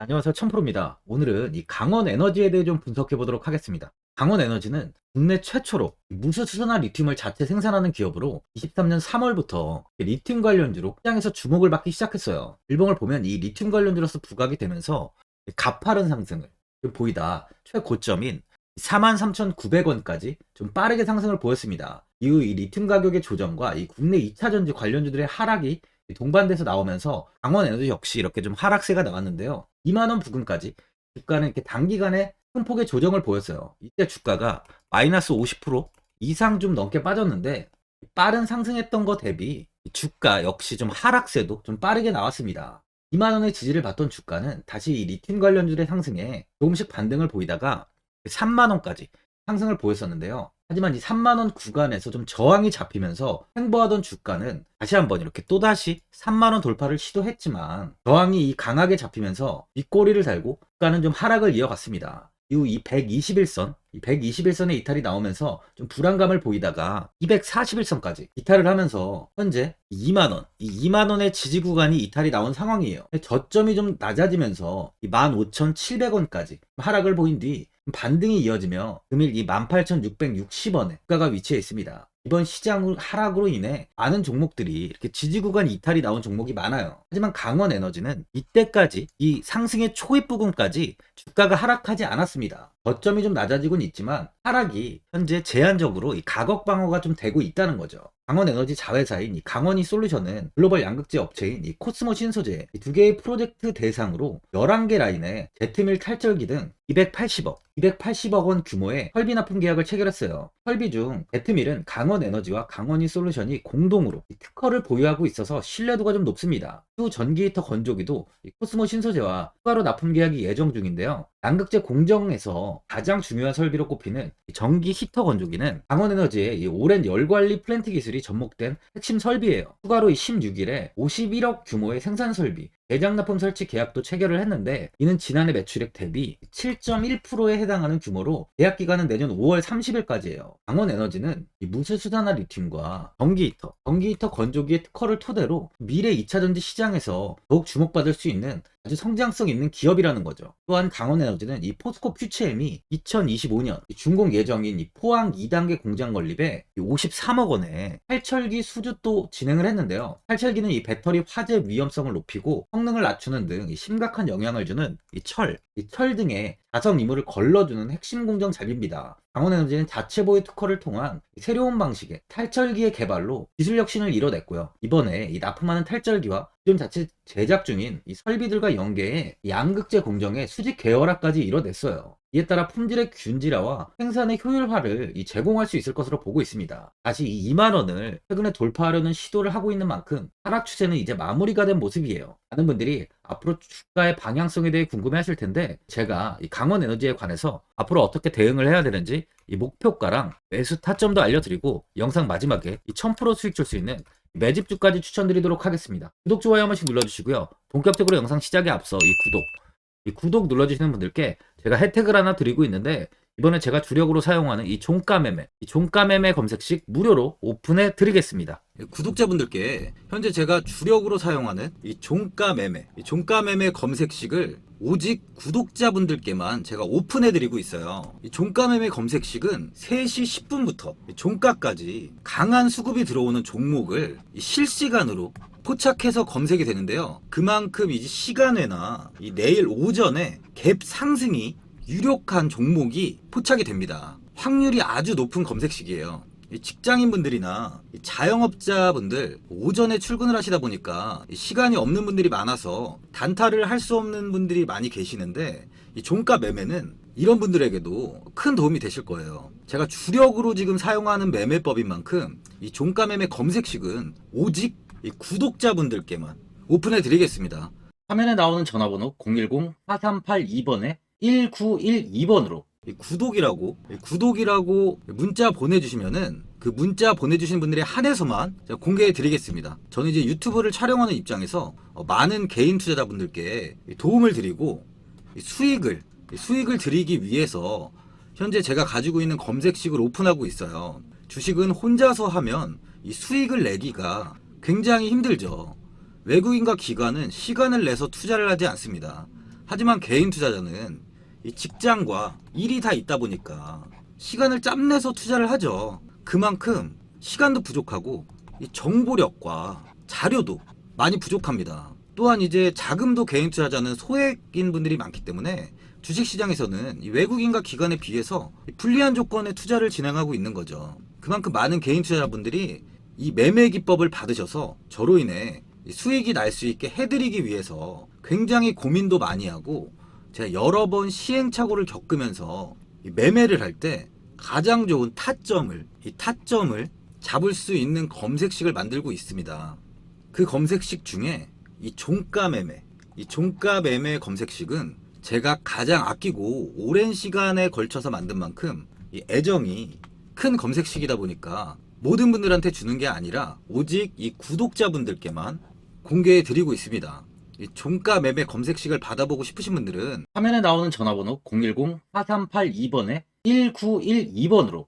안녕하세요. 천프로입니다. 오늘은 이 강원 에너지에 대해 좀 분석해 보도록 하겠습니다. 강원 에너지는 국내 최초로 무수수나 리튬을 자체 생산하는 기업으로 23년 3월부터 리튬 관련주로 시장에서 주목을 받기 시작했어요. 일봉을 보면 이 리튬 관련주로서 부각이 되면서 가파른 상승을 보이다 최고점인 43,900원까지 좀 빠르게 상승을 보였습니다. 이후 이 리튬 가격의 조정과 이 국내 2차 전지 관련주들의 하락이 동반돼서 나오면서 강원 에너지 역시 이렇게 좀 하락세가 나왔는데요. 2만원 부근까지 주가는 이렇게 단기간에 큰 폭의 조정을 보였어요. 이때 주가가 마이너스 50% 이상 좀 넘게 빠졌는데 빠른 상승했던 것 대비 주가 역시 좀 하락세도 좀 빠르게 나왔습니다. 2만원의 지지를 받던 주가는 다시 이 리튬 관련주의 상승에 조금씩 반등을 보이다가 3만원까지 상승을 보였었는데요. 하지만 이 3만원 구간에서 좀 저항이 잡히면서 횡보하던 주가는 다시 한번 이렇게 또다시 3만원 돌파를 시도했지만 저항이 이 강하게 잡히면서 윗꼬리를 달고 주가는 좀 하락을 이어갔습니다. 이후 이 121선, 이 121선의 이탈이 나오면서 좀 불안감을 보이다가 241선까지 이탈을 하면서 현재 2만원, 이 2만원의 지지 구간이 이탈이 나온 상황이에요. 저점이 좀 낮아지면서 이 15,700원까지 하락을 보인 뒤 반등이 이어지며 금일 이 18,660원에 주가가 위치해 있습니다. 이번 시장 하락으로 인해 많은 종목들이 이렇게 지지 구간 이탈이 나온 종목이 많아요. 하지만 강원 에너지는 이때까지 이 상승의 초입 부분까지 주가가 하락하지 않았습니다. 저점이 좀 낮아지곤 있지만 하락이 현재 제한적으로 이 가격 방어가 좀 되고 있다는 거죠. 강원 에너지 자회사인 이 강원이 솔루션은 글로벌 양극재 업체인 이 코스모 신소재 두 개의 프로젝트 대상으로 11개 라인의 제트밀 탈절기 등 280억 원 규모의 설비 납품 계약을 체결했어요. 설비 중 제트밀은 강원 에너지와 강원이 솔루션이 공동으로 특허를 보유하고 있어서 신뢰도가 좀 높습니다. 또 전기 히터 건조기도 코스모 신소재와 추가로 납품 계약이 예정 중인데요. 양극재 공정에서 가장 중요한 설비로 꼽히는 전기 히터 건조기는 강원에너지의 오랜 열관리 플랜트 기술이 접목된 핵심 설비예요. 추가로 16일에 51억 규모의 생산 설비 대장 납품 설치 계약도 체결을 했는데 이는 지난해 매출액 대비 7.1%에 해당하는 규모로 계약 기간은 내년 5월 30일까지예요. 강원에너지는 무쇠수단화 리튬과 전기히터 건조기의 특허를 토대로 미래 2차전지 시장에서 더욱 주목받을 수 있는 아주 성장성 있는 기업이라는 거죠. 또한 강원에너지는 이 포스코 퓨처엠이 2025년 준공 예정인 이 포항 2단계 공장 건립에 53억 원의 탈철기 수주도 진행을 했는데요. 탈철기는 이 배터리 화재 위험성을 높이고 성능을 낮추는 등 심각한 영향을 주는 철 등의 자석 이물을 걸러주는 핵심 공정 장비입니다. 강원에너지는 자체 보유 특허를 통한 새로운 방식의 탈철기의 개발로 기술 혁신을 이뤄냈고요. 이번에 이 납품하는 탈철기와 기존 자체 제작 중인 이 설비들과 연계해 양극재 공정의 수직 계열화까지 이뤄냈어요. 이에 따라 품질의 균질화와 생산의 효율화를 제공할 수 있을 것으로 보고 있습니다. 다시 이 2만원을 최근에 돌파하려는 시도를 하고 있는 만큼 하락 추세는 이제 마무리가 된 모습이에요. 많은 분들이 앞으로 주가의 방향성에 대해 궁금해 하실 텐데 제가 이 강원 에너지에 관해서 앞으로 어떻게 대응을 해야 되는지 이 목표가랑 매수 타점도 알려드리고 영상 마지막에 이 1000% 수익 줄 수 있는 매집주까지 추천드리도록 하겠습니다. 구독, 좋아요 한 번씩 눌러주시고요. 본격적으로 영상 시작에 앞서 이 구독 눌러주시는 분들께 제가 혜택을 하나 드리고 있는데 이번에 제가 주력으로 사용하는 이 종가 매매 검색식 무료로 오픈해 드리겠습니다. 구독자분들께 현재 제가 주력으로 사용하는 이 종가 매매 검색식을 오직 구독자분들께만 제가 오픈해 드리고 있어요. 이 종가 매매 검색식은 3시 10분부터 종가까지 강한 수급이 들어오는 종목을 실시간으로 포착해서 검색이 되는데요. 그만큼 이제 시간외나 이 내일 오전에 갭 상승이 유력한 종목이 포착이 됩니다. 확률이 아주 높은 검색식이에요. 직장인분들이나 자영업자분들 오전에 출근을 하시다 보니까 시간이 없는 분들이 많아서 단타를 할 수 없는 분들이 많이 계시는데 이 종가 매매는 이런 분들에게도 큰 도움이 되실 거예요. 제가 주력으로 지금 사용하는 매매법인 만큼 이 종가 매매 검색식은 오직 이 구독자분들께만 오픈해 드리겠습니다. 화면에 나오는 전화번호 010-4382번에 1912번으로 구독이라고 문자 보내주시면은 그 문자 보내주신 분들에 한해서만 제가 공개해 드리겠습니다. 저는 이제 유튜브를 촬영하는 입장에서 많은 개인 투자자분들께 도움을 드리고 수익을 드리기 위해서 현재 제가 가지고 있는 검색식을 오픈하고 있어요. 주식은 혼자서 하면 이 수익을 내기가 굉장히 힘들죠. 외국인과 기관은 시간을 내서 투자를 하지 않습니다. 하지만 개인 투자자는 이 직장과 일이 다 있다 보니까 시간을 짬내서 투자를 하죠. 그만큼 시간도 부족하고 이 정보력과 자료도 많이 부족합니다. 또한 이제 자금도 개인 투자자는 소액인 분들이 많기 때문에 주식시장에서는 이 외국인과 기관에 비해서 불리한 조건의 투자를 진행하고 있는 거죠. 그만큼 많은 개인 투자자분들이 이 매매 기법을 받으셔서 저로 인해 수익이 날 수 있게 해드리기 위해서 굉장히 고민도 많이 하고, 제가 여러 번 시행착오를 겪으면서 매매를 할 때 가장 좋은 타점을 잡을 수 있는 검색식을 만들고 있습니다. 그 검색식 중에 이 종가 매매 검색식은 제가 가장 아끼고 오랜 시간에 걸쳐서 만든 만큼 이 애정이 큰 검색식이다 보니까 모든 분들한테 주는 게 아니라 오직 이 구독자분들께만 공개해 드리고 있습니다. 이 종가 매매 검색식을 받아보고 싶으신 분들은 화면에 나오는 전화번호 010-4382번에 1912번으로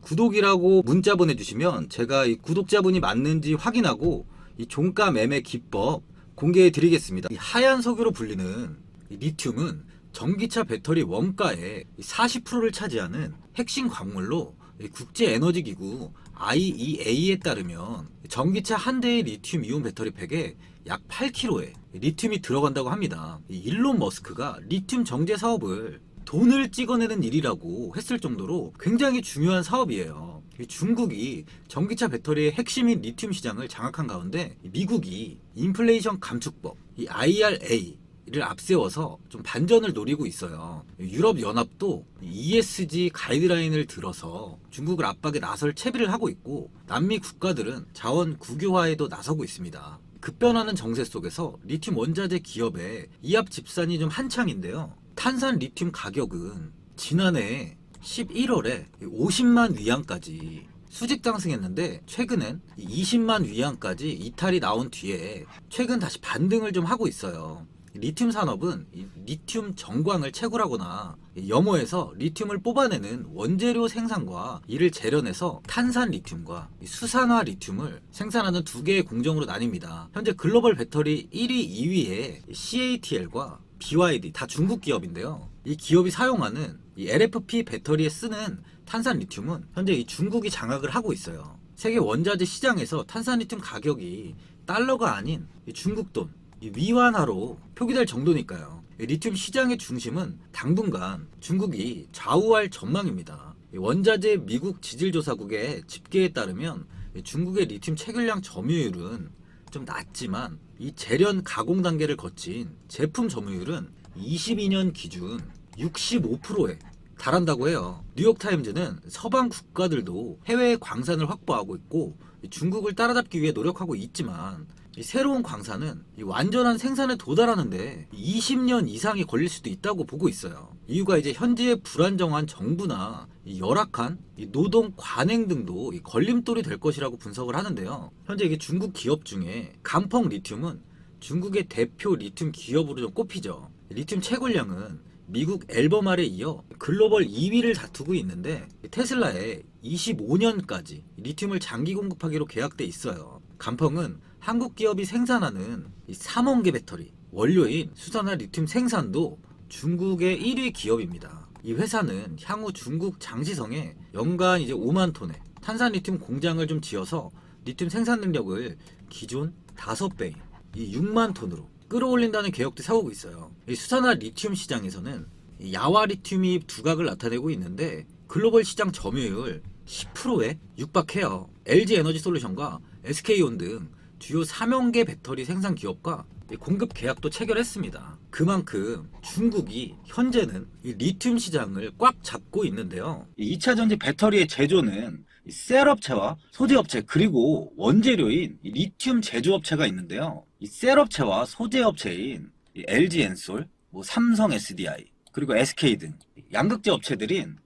구독이라고 문자 보내주시면 제가 이 구독자분이 맞는지 확인하고 이 종가 매매 기법 공개해 드리겠습니다. 이 하얀 석유로 불리는 이 리튬은 전기차 배터리 원가의 40%를 차지하는 핵심 광물로 국제에너지기구 IEA에 따르면 전기차 한 대의 리튬 이온 배터리 팩에 약 8kg의 리튬이 들어간다고 합니다. 일론 머스크가 리튬 정제 사업을 돈을 찍어내는 일이라고 했을 정도로 굉장히 중요한 사업이에요. 중국이 전기차 배터리의 핵심인 리튬 시장을 장악한 가운데 미국이 인플레이션 감축법, 이 IRA를 앞세워서 좀 반전을 노리고 있어요. 유럽연합도 ESG 가이드라인을 들어서 중국을 압박에 나설 채비를 하고 있고, 남미 국가들은 자원 국유화에도 나서고 있습니다. 급변하는 정세 속에서 리튬 원자재 기업의 이합 집산이 좀 한창인데요. 탄산 리튬 가격은 지난해 11월에 50만 위안까지 수직 상승했는데, 최근엔 20만 위안까지 이탈이 나온 뒤에 최근 다시 반등을 좀 하고 있어요. 리튬 산업은 리튬 정광을 채굴하거나 염호에서 리튬을 뽑아내는 원재료 생산과 이를 재련해서 탄산 리튬과 수산화 리튬을 생산하는 두 개의 공정으로 나뉩니다. 현재 글로벌 배터리 1위, 2위에 CATL과 BYD 다 중국 기업인데요. 이 기업이 사용하는 이 LFP 배터리에 쓰는 탄산 리튬은 현재 이 중국이 장악을 하고 있어요. 세계 원자재 시장에서 탄산 리튬 가격이 달러가 아닌 이 중국 돈, 이 위안화로 표기될 정도니까요. 리튬 시장의 중심은 당분간 중국이 좌우할 전망입니다. 원자재 미국 지질조사국의 집계에 따르면 중국의 리튬 채굴량 점유율은 좀 낮지만 이 재련 가공 단계를 거친 제품 점유율은 22년 기준 65%에 달한다고 해요. 뉴욕타임즈는 서방 국가들도 해외 광산을 확보하고 있고 중국을 따라잡기 위해 노력하고 있지만, 이 새로운 광산은 이 완전한 생산에 도달하는데 20년 이상이 걸릴 수도 있다고 보고 있어요. 이유가 이제 현재의 불안정한 정부나 이 열악한 이 노동 관행 등도 이 걸림돌이 될 것이라고 분석을 하는데요. 현재 이게 중국 기업 중에 감펑 리튬은 중국의 대표 리튬 기업으로 좀 꼽히죠. 리튬 채굴량은 미국 앨범알에 이어 글로벌 2위를 다투고 있는데, 테슬라에 25년까지 리튬을 장기 공급하기로 계약돼 있어요. 감펑은 한국 기업이 생산하는 이 3원 개 배터리 원료인 수산화 리튬 생산도 중국의 1위 기업입니다. 이 회사는 향후 중국 장시성에 연간 이제 5만 톤의 탄산 리튬 공장을 좀 지어서 리튬 생산 능력을 기존 5배인 이 6만 톤으로 끌어올린다는 계획도 세우고 있어요. 이 수산화 리튬 시장에서는 야화 리튬이 두각을 나타내고 있는데, 글로벌 시장 점유율 10%에 육박해요. LG 에너지 솔루션과 SK온 등 주요 3형계 배터리 생산 기업과 공급 계약도 체결했습니다. 그만큼 중국이 현재는 이 리튬 시장을 꽉 잡고 있는데요. 2차 전지 배터리의 제조는 셀업체와 소재업체 그리고 원재료인 리튬 제조업체가 있는데요. 이 셀업체와 소재업체인 LG 엔솔, 삼성 SDI, 그리고 SK 등 양극재 업체들인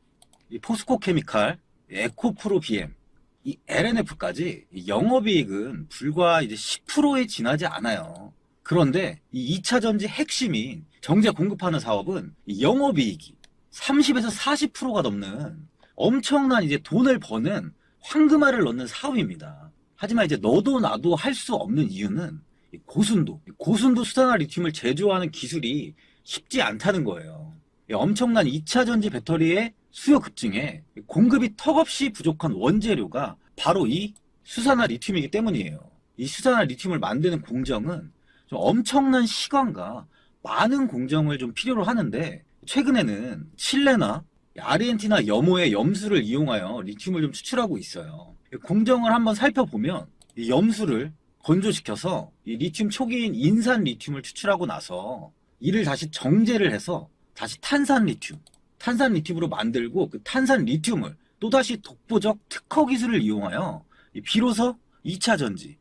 포스코 케미칼, 에코프로 BM, 이 LNF까지 영업이익은 불과 이제 10%에 지나지 않아요. 그런데 이 2차 전지 핵심인 정제 공급하는 사업은 이 영업이익이 30에서 40%가 넘는 엄청난 이제 돈을 버는 황금알을 넣는 사업입니다. 하지만 이제 너도 나도 할 수 없는 이유는 이 고순도 수산화 리튬을 제조하는 기술이 쉽지 않다는 거예요. 이 엄청난 2차 전지 배터리의 수요 급증에 공급이 턱없이 부족한 원재료가 바로 이 수산화 리튬이기 때문이에요. 이 수산화 리튬을 만드는 공정은 좀 엄청난 시간과 많은 공정을 좀 필요로 하는데, 최근에는 칠레나 아르헨티나 염호의 염수를 이용하여 리튬을 좀 추출하고 있어요. 공정을 한번 살펴보면 이 염수를 건조시켜서 이 리튬 초기인 인산 리튬을 추출하고 나서 이를 다시 정제를 해서 다시 탄산 리튬으로 만들고, 그 탄산 리튬을 또다시 독보적 특허 기술을 이용하여 비로소 2차 전지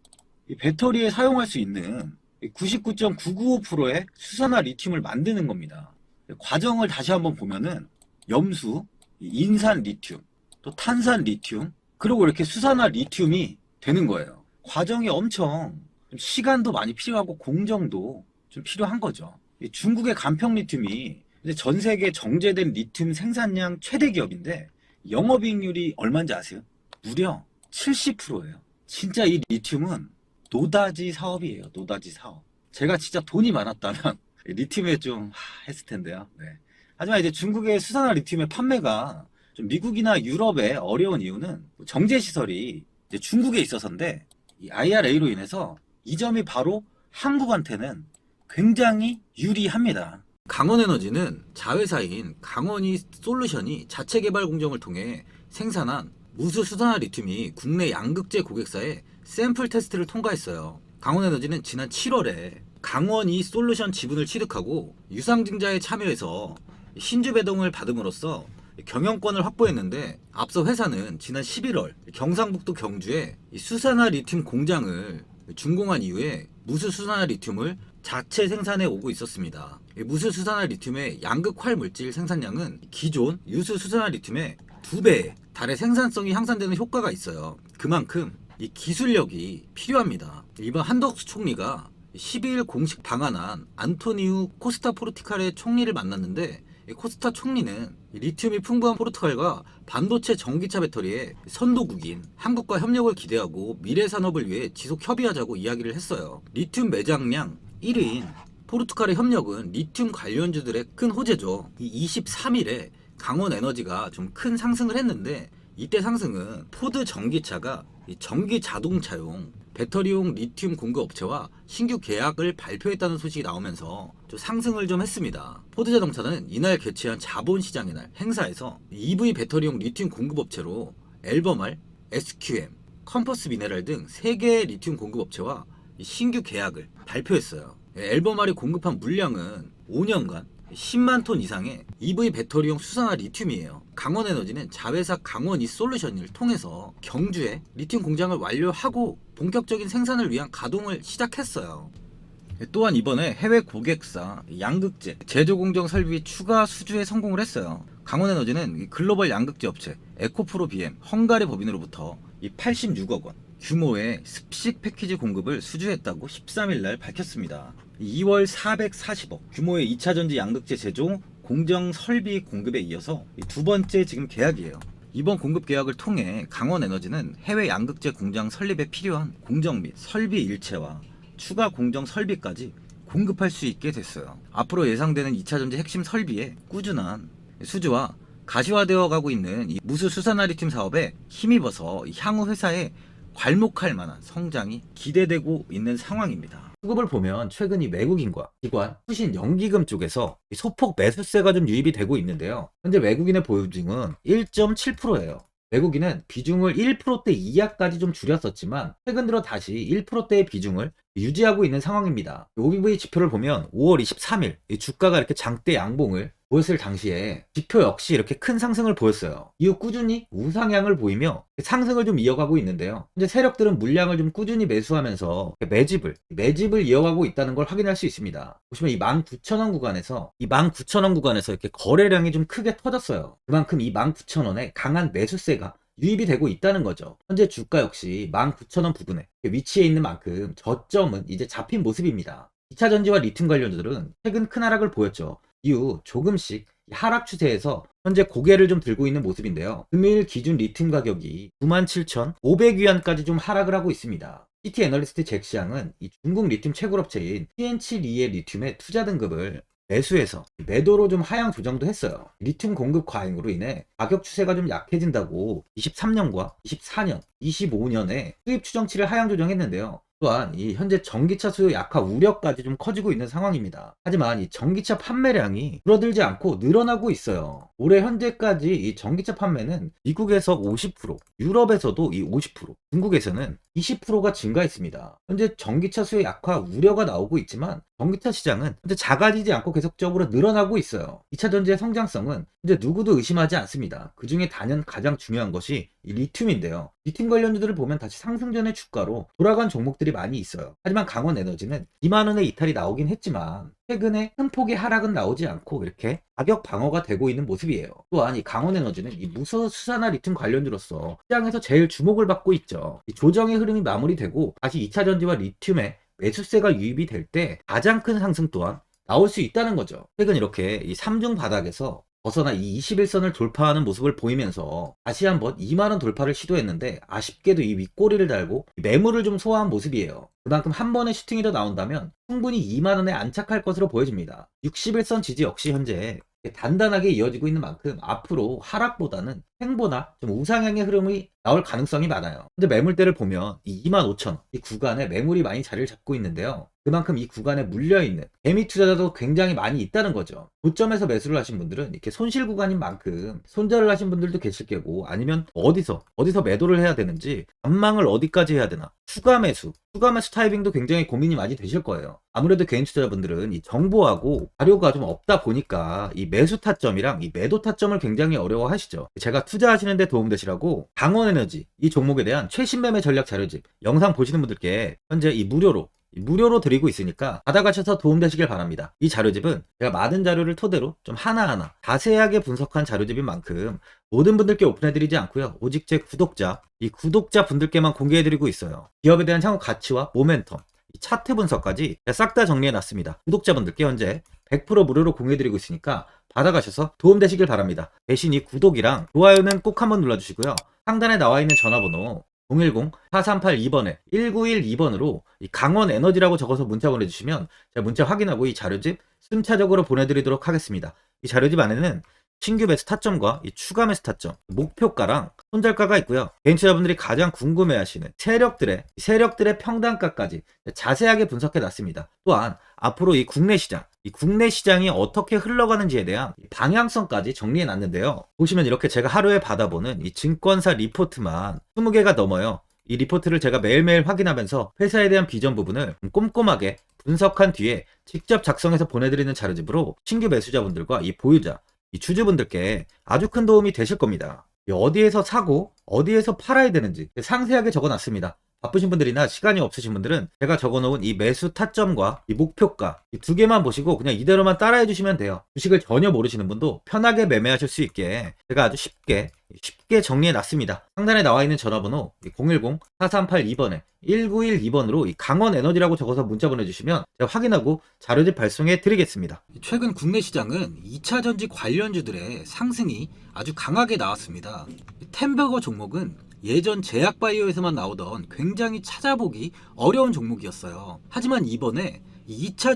이 배터리에 사용할 수 있는 99.995%의 수산화 리튬을 만드는 겁니다. 과정을 다시 한번 보면은 염수, 인산 리튬, 또 탄산 리튬, 그리고 이렇게 수산화 리튬이 되는 거예요. 과정이 엄청 시간도 많이 필요하고 공정도 좀 필요한 거죠. 중국의 간평 리튬이 이제 전 세계 정제된 리튬 생산량 최대 기업인데 영업이익률이 얼마인지 아세요? 무려 70%예요. 진짜 이 리튬은 노다지 사업이에요. 노다지 사업. 제가 진짜 돈이 많았다면 리튬에 좀 했을 텐데요. 네. 하지만 이제 중국의 수산화 리튬의 판매가 좀 미국이나 유럽에 어려운 이유는 정제 시설이 이제 중국에 있어서인데, 이 IRA로 인해서 이 점이 바로 한국한테는 굉장히 유리합니다. 강원에너지는 자회사인 강원이 솔루션이 자체 개발 공정을 통해 생산한 무수 수산화 리튬이 국내 양극재 고객사에 샘플 테스트를 통과했어요. 강원에너지는 지난 7월에 강원이 솔루션 지분을 취득하고 유상증자에 참여해서 신주 배동을 받음으로써 경영권을 확보했는데, 앞서 회사는 지난 11월 경상북도 경주에 수산화 리튬 공장을 준공한 이후에 무수 수산화 리튬을 자체 생산해 오고 있었습니다. 무수 수산화 리튬의 양극 활물질 생산량은 기존 유수 수산화 리튬의 2배에 달해 생산성이 향상되는 효과가 있어요. 그만큼 이 기술력이 필요합니다. 이번 한덕수 총리가 12일 공식 방한한 안토니우 코스타 포르투갈의 총리를 만났는데, 코스타 총리는 리튬이 풍부한 포르투갈과 반도체 전기차 배터리의 선도국인 한국과 협력을 기대하고 미래 산업을 위해 지속 협의하자고 이야기를 했어요. 리튬 매장량 1위인 포르투갈의 협력은 리튬 관련주들의 큰 호재죠. 이 23일에 강원에너지가 좀 큰 상승을 했는데, 이때 상승은 포드 전기차가 전기 자동차용 배터리용 리튬 공급 업체와 신규 계약을 발표했다는 소식이 나오면서 좀 상승을 좀 했습니다. 포드자동차는 이날 개최한 자본시장의 날 행사에서 EV 배터리용 리튬 공급 업체로 엘버말, SQM, 컴퍼스 미네랄 등 3개의 리튬 공급 업체와 신규 계약을 발표했어요. 엘버말이 공급한 물량은 5년간 10만 톤 이상의 EV 배터리용 수산화 리튬이에요. 강원에너지는 자회사 강원 이솔루션을 통해서 경주에 리튬 공장을 완료하고 본격적인 생산을 위한 가동을 시작했어요. 또한 이번에 해외 고객사 양극재 제조 공정 설비 추가 수주에 성공을 했어요. 강원에너지는 글로벌 양극재 업체 에코프로 BM 헝가리 법인으로부터 이 86억 원 규모의 습식 패키지 공급을 수주했다고 13일 날 밝혔습니다. 2월 440억 규모의 2차 전지 양극재 제조 공정 설비 공급에 이어서 두 번째 지금 계약이에요. 이번 공급 계약을 통해 강원에너지는 해외 양극재 공장 설립에 필요한 공정 및 설비 일체와 추가 공정 설비까지 공급할 수 있게 됐어요. 앞으로 예상되는 2차 전지 핵심 설비에 꾸준한 수주와 가시화되어 가고 있는 이 무수 수산화 리튬 사업에 힘입어서 향후 회사에 괄목할 만한 성장이 기대되고 있는 상황입니다. 수급을 보면 최근 이 외국인과 기관, 투신, 연기금 쪽에서 소폭 매수세가 좀 유입이 되고 있는데요. 현재 외국인의 보유증은 1.7%예요. 외국인은 비중을 1%대 이하까지 좀 줄였었지만 최근 들어 다시 1%대의 비중을 유지하고 있는 상황입니다. OBV 지표를 보면 5월 23일 주가가 이렇게 장대 양봉을 보였을 당시에 지표 역시 이렇게 큰 상승을 보였어요. 이후 꾸준히 우상향을 보이며 상승을 좀 이어가고 있는데요. 현재 세력들은 물량을 좀 꾸준히 매수하면서 매집을 이어가고 있다는 걸 확인할 수 있습니다. 보시면 이 19,000원 구간에서 이렇게 거래량이 좀 크게 터졌어요. 그만큼 이 19,000원에 강한 매수세가 유입이 되고 있다는 거죠. 현재 주가 역시 19,000원 부근에 위치해 있는 만큼 저점은 이제 잡힌 모습입니다. 2차 전지와 리튬 관련주들은 최근 큰 하락을 보였죠. 이후 조금씩 하락 추세에서 현재 고개를 좀 들고 있는 모습인데요. 금일 기준 리튬 가격이 97,500위안까지 좀 하락을 하고 있습니다. CT 애널리스트 잭시앙은 이 중국 리튬 채굴업체인 TN72의 리튬의 투자 등급을 매수해서 매도로 좀 하향 조정도 했어요. 리튬 공급 과잉으로 인해 가격 추세가 좀 약해진다고 23년과 24년, 25년에 수입 추정치를 하향 조정했는데요. 또한 이 현재 전기차 수요 약화 우려까지 좀 커지고 있는 상황입니다. 하지만 이 전기차 판매량이 줄어들지 않고 늘어나고 있어요. 올해 현재까지 이 전기차 판매는 미국에서 50%, 유럽에서도 이 50%, 중국에서는 20%가 증가했습니다. 현재 전기차 수요 약화 우려가 나오고 있지만 전기차 시장은 현재 작아지지 않고 계속적으로 늘어나고 있어요. 2차 전지의 성장성은 현재 누구도 의심하지 않습니다. 그 중에 단연 가장 중요한 것이 이 리튬인데요. 리튬 관련주들을 보면 다시 상승 전의 주가로 돌아간 종목들이 많이 있어요. 하지만 강원에너지는 2만 원의 이탈이 나오긴 했지만 최근에 큰 폭의 하락은 나오지 않고 이렇게 가격 방어가 되고 있는 모습이에요. 또한 이 강원에너지는 이 무수산화 리튬 관련주로서 시장에서 제일 주목을 받고 있죠. 이 조정의 흐름이 마무리되고 다시 2차 전지와 리튬에 매수세가 유입이 될 때 가장 큰 상승 또한 나올 수 있다는 거죠. 최근 이렇게 이 3중 바닥에서 벗어나 이 21선을 돌파하는 모습을 보이면서 다시 한번 2만원 돌파를 시도했는데 아쉽게도 이 윗꼬리를 달고 매물을 좀 소화한 모습이에요. 그만큼 한 번의 슈팅이 더 나온다면 충분히 2만원에 안착할 것으로 보여집니다. 61선 지지 역시 현재 단단하게 이어지고 있는 만큼 앞으로 하락보다는 횡보나 좀 우상향의 흐름이 나올 가능성이 많아요. 근데 매물대를 보면 이 25,000 이 구간에 매물이 많이 자리를 잡고 있는데요. 그만큼 이 구간에 물려있는 개미 투자자도 굉장히 많이 있다는 거죠. 고점에서 매수를 하신 분들은 이렇게 손실 구간인 만큼 손절을 하신 분들도 계실 거고, 아니면 어디서 매도를 해야 되는지, 전망을 어디까지 해야 되나, 추가 매수 타이밍도 굉장히 고민이 많이 되실 거예요. 아무래도 개인 투자자분들은 이 정보하고 자료가 좀 없다 보니까 이 매수 타점이랑 이 매도 타점을 굉장히 어려워 하시죠. 제가 투자하시는 데 도움되시라고 강원에너지 이 종목에 대한 최신 매매 전략 자료집 영상 보시는 분들께 현재 이 무료로 드리고 있으니까 받아가셔서 도움되시길 바랍니다. 이 자료집은 제가 많은 자료를 토대로 좀 하나하나 자세하게 분석한 자료집인 만큼 모든 분들께 오픈해드리지 않고요. 오직 제 이 구독자 분들께만 공개해드리고 있어요. 기업에 대한 향후 가치와 모멘텀, 이 차트 분석까지 싹 다 정리해놨습니다. 구독자분들께 현재 100% 무료로 공유해드리고 있으니까 받아가셔서 도움되시길 바랍니다. 대신 이 구독이랑 좋아요는 꼭 한번 눌러주시고요. 상단에 나와있는 전화번호 010-4382번에 1912번으로 이 강원에너지라고 적어서 문자 보내주시면 제가 문자 확인하고 이 자료집 순차적으로 보내드리도록 하겠습니다. 이 자료집 안에는 신규 매수 타점과 이 추가 매수 타점, 목표가랑 손절가가 있고요. 개인 투자분들이 가장 궁금해하시는 세력들의 평단가까지 자세하게 분석해 놨습니다. 또한 앞으로 이 국내 시장이 어떻게 흘러가는지에 대한 방향성까지 정리해 놨는데요. 보시면 이렇게 제가 하루에 받아보는 이 증권사 리포트만 20개가 넘어요. 이 리포트를 제가 매일매일 확인하면서 회사에 대한 비전 부분을 꼼꼼하게 분석한 뒤에 직접 작성해서 보내드리는 자료집으로 신규 매수자분들과 이 보유자, 이 주주분들께 아주 큰 도움이 되실 겁니다. 어디에서 사고 어디에서 팔아야 되는지 상세하게 적어놨습니다. 바쁘신 분들이나 시간이 없으신 분들은 제가 적어놓은 이 매수 타점과 이 목표가 이 두 개만 보시고 그냥 이대로만 따라해 주시면 돼요. 주식을 전혀 모르시는 분도 편하게 매매하실 수 있게 제가 아주 쉽게 정리해 놨습니다. 상단에 나와 있는 전화번호 010-4382번에 1912번으로 이 강원에너지라고 적어서 문자 보내주시면 제가 확인하고 자료집 발송해 드리겠습니다. 최근 국내 시장은 2차 전지 관련주들의 상승이 아주 강하게 나왔습니다. 템버거 종목은 예전 제약바이오에서만 나오던 굉장히 찾아보기 어려운 종목이었어요. 하지만 이번에 2차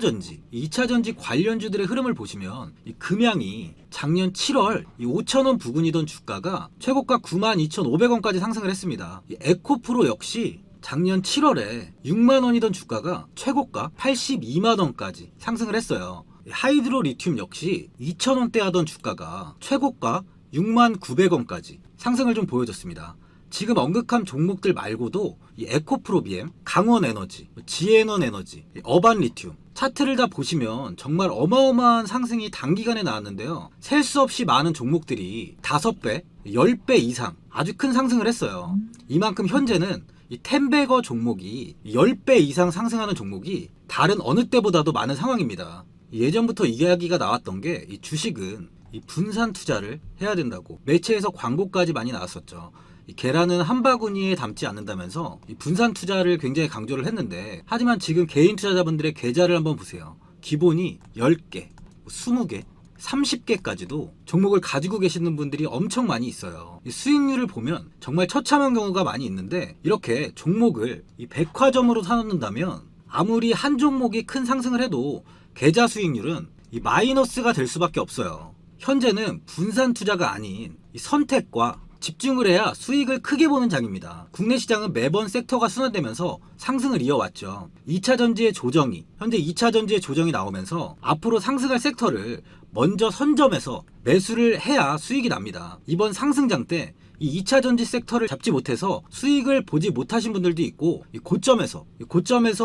전지 관련주들의 흐름을 보시면 이 금양이 작년 7월 5,000원 부근이던 주가가 최고가 92,500원까지 상승을 했습니다. 에코프로 역시 작년 7월에 6만원이던 주가가 최고가 82만원까지 상승을 했어요. 하이드로 리튬 역시 2,000원대 하던 주가가 최고가 69,900원까지 상승을 좀 보여줬습니다. 지금 언급한 종목들 말고도 이 에코프로비엠, 강원에너지, 지에넌 에너지, 어반리튬 차트를 다 보시면 정말 어마어마한 상승이 단기간에 나왔는데요. 셀 수 없이 많은 종목들이 5배, 10배 이상 아주 큰 상승을 했어요. 이만큼 현재는 이 템베거 종목이 10배 이상 상승하는 종목이 다른 어느 때보다도 많은 상황입니다. 예전부터 이야기가 나왔던 게 이 주식은 이 분산 투자를 해야 된다고 매체에서 광고까지 많이 나왔었죠. 이 계란은 한 바구니에 담지 않는다면서 이 분산 투자를 굉장히 강조를 했는데, 하지만 지금 개인 투자자분들의 계좌를 한번 보세요. 기본이 10개, 20개, 30개까지도 종목을 가지고 계시는 분들이 엄청 많이 있어요. 이 수익률을 보면 정말 처참한 경우가 많이 있는데, 이렇게 종목을 이 백화점으로 사놓는다면 아무리 한 종목이 큰 상승을 해도 계좌 수익률은 이 마이너스가 될 수밖에 없어요. 현재는 분산 투자가 아닌 이 선택과 집중을 해야 수익을 크게 보는 장입니다. 국내 시장은 매번 섹터가 순환되면서 상승을 이어왔죠. 2차 전지의 조정이, 현재 2차 전지의 조정이 나오면서 앞으로 상승할 섹터를 먼저 선점해서 매수를 해야 수익이 납니다. 이번 상승장 때 이 2차 전지 섹터를 잡지 못해서 수익을 보지 못하신 분들도 있고, 이 고점에서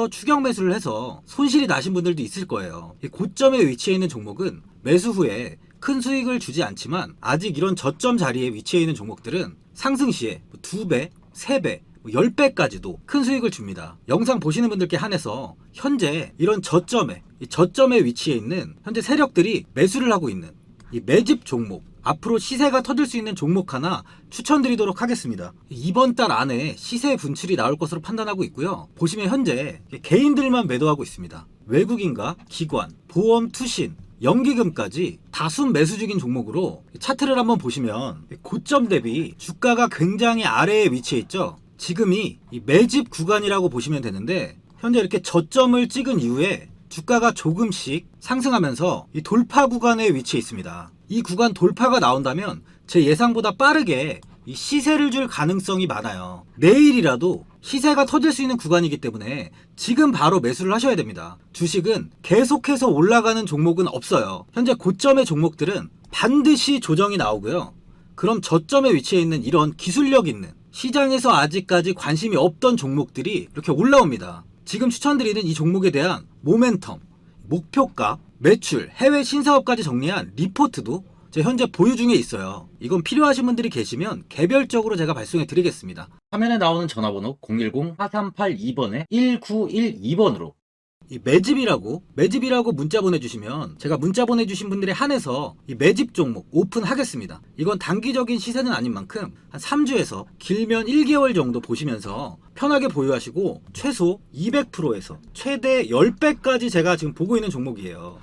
추격 매수를 해서 손실이 나신 분들도 있을 거예요. 이 고점에 위치해 있는 종목은 매수 후에 큰 수익을 주지 않지만, 아직 이런 저점 자리에 위치해 있는 종목들은 상승 시에 2배, 3배, 10배까지도 큰 수익을 줍니다. 영상 보시는 분들께 한해서 현재 이런 저점에 위치해 있는 현재 세력들이 매수를 하고 있는 이 매집 종목, 앞으로 시세가 터질 수 있는 종목 하나 추천드리도록 하겠습니다. 이번 달 안에 시세 분출이 나올 것으로 판단하고 있고요. 보시면 현재 개인들만 매도하고 있습니다. 외국인과 기관, 보험, 투신, 연기금까지 다수 매수 중인 종목으로 차트를 한번 보시면 고점 대비 주가가 굉장히 아래에 위치해 있죠. 지금이 이 매집 구간이라고 보시면 되는데, 현재 이렇게 저점을 찍은 이후에 주가가 조금씩 상승하면서 이 돌파 구간에 위치해 있습니다. 이 구간 돌파가 나온다면 제 예상보다 빠르게 이 시세를 줄 가능성이 많아요. 내일이라도 시세가 터질 수 있는 구간이기 때문에 지금 바로 매수를 하셔야 됩니다. 주식은 계속해서 올라가는 종목은 없어요. 현재 고점의 종목들은 반드시 조정이 나오고요. 그럼 저점에 위치해 있는 이런 기술력 있는, 시장에서 아직까지 관심이 없던 종목들이 이렇게 올라옵니다. 지금 추천드리는 이 종목에 대한 모멘텀, 목표가, 매출, 해외 신사업까지 정리한 리포트도 제 현재 보유 중에 있어요. 이건 필요하신 분들이 계시면 개별적으로 제가 발송해 드리겠습니다. 화면에 나오는 전화번호 010-4382번에 1912번으로 이 매집이라고 문자 보내주시면 제가 문자 보내주신 분들에 한해서 이 매집 종목 오픈하겠습니다. 이건 단기적인 시세는 아닌 만큼 한 3주에서 길면 1개월 정도 보시면서 편하게 보유하시고, 최소 200%에서 최대 10배까지 제가 지금 보고 있는 종목이에요.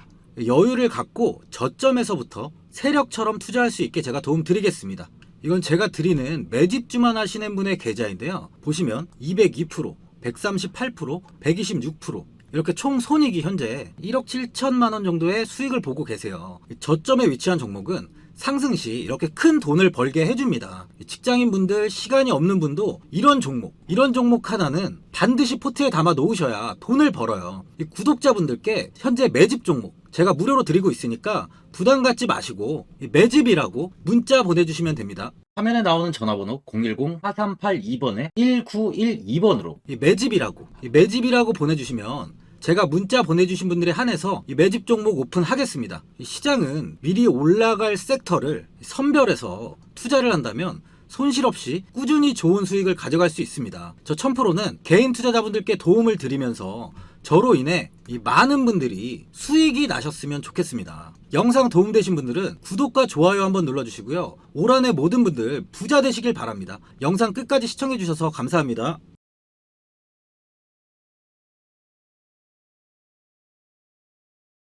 여유를 갖고 저점에서부터 세력처럼 투자할 수 있게 제가 도움 드리겠습니다. 이건 제가 드리는 매집주만 하시는 분의 계좌인데요. 보시면 202%, 138%, 126%, 이렇게 총 손익이 현재 1억 7천만 원 정도의 수익을 보고 계세요. 저점에 위치한 종목은 상승 시 이렇게 큰 돈을 벌게 해줍니다. 직장인분들, 시간이 없는 분도 이런 종목 하나는 반드시 포트에 담아 놓으셔야 돈을 벌어요. 이 구독자분들께 현재 매집 종목 제가 무료로 드리고 있으니까 부담 갖지 마시고 매집이라고 문자 보내주시면 됩니다. 화면에 나오는 전화번호 010-4382번에 1912번으로 이 매집이라고 보내주시면 제가 문자 보내주신 분들에 한해서 이 매집 종목 오픈하겠습니다. 이 시장은 미리 올라갈 섹터를 선별해서 투자를 한다면 손실 없이 꾸준히 좋은 수익을 가져갈 수 있습니다. 저 1000%는 개인 투자자분들께 도움을 드리면서 저로 인해 이 많은 분들이 수익이 나셨으면 좋겠습니다. 영상 도움되신 분들은 구독과 좋아요 한번 눌러주시고요. 올 한해 모든 분들 부자 되시길 바랍니다. 영상 끝까지 시청해주셔서 감사합니다.